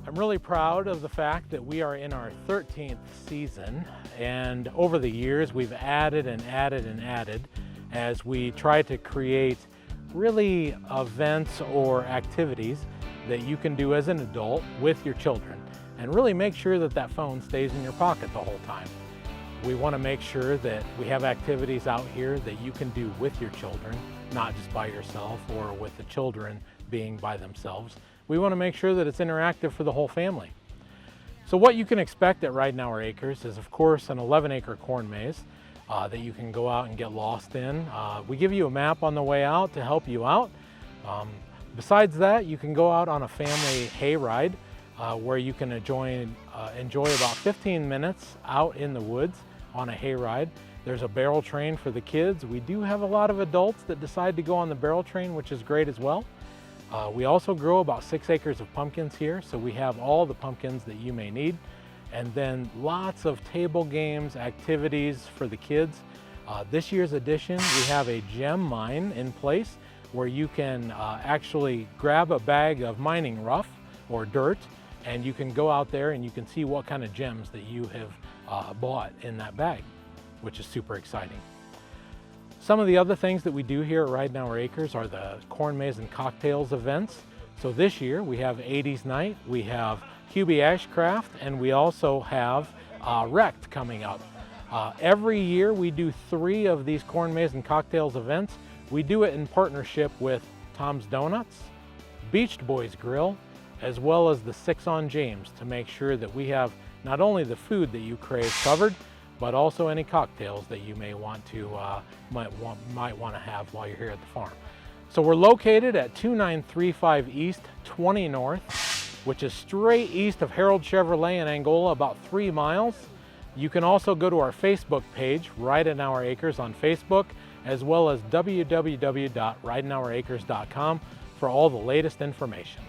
I'm really proud of the fact that we are in our 13th season, and over the years we've added and added and added as we try to create really events or activities that you can do as an adult with your children and really make sure that that phone stays in your pocket the whole time. We want to make sure that we have activities out here that you can do with your children, not just by yourself or with the children being by themselves. We want to make sure that it's interactive for the whole family. So what you can expect at Ridenour Acres is, of course, an 11-acre corn maze that you can go out and get lost in. We give you a map on the way out to help you out. Besides that, you can go out on a family hayride where you can enjoy about 15 minutes out in the woods on a hayride. There's a barrel train for the kids. We do have a lot of adults that decide to go on the barrel train, which is great as well. We also grow about 6 acres of pumpkins here, so we have all the pumpkins that you may need. And then lots of table games, activities for the kids. This year's edition, we have a gem mine in place where you can actually grab a bag of mining rough or dirt, and you can go out there and you can see what kind of gems that you have bought in that bag, which is super exciting. Some of the other things that we do here at Ridenour Acres are the Corn Maze and Cocktails events. So this year we have 80s Night, we have Hubie Ashcraft, and we also have Wrecked coming up. Every year we do 3 of these Corn Maze and Cocktails events. We do it in partnership with Tom's Donuts, Beached Boys Grill, as well as the 6 on James to make sure that we have not only the food that you crave covered, but also any cocktails that you may want to might want to have while you're here at the farm. So we're located at 2935 East, 20 North, which is straight east of Harold Chevrolet in Angola, about 3 miles. You can also go to our Facebook page, Ridenour Acres on Facebook, as well as www.ridenouracres.com for all the latest information.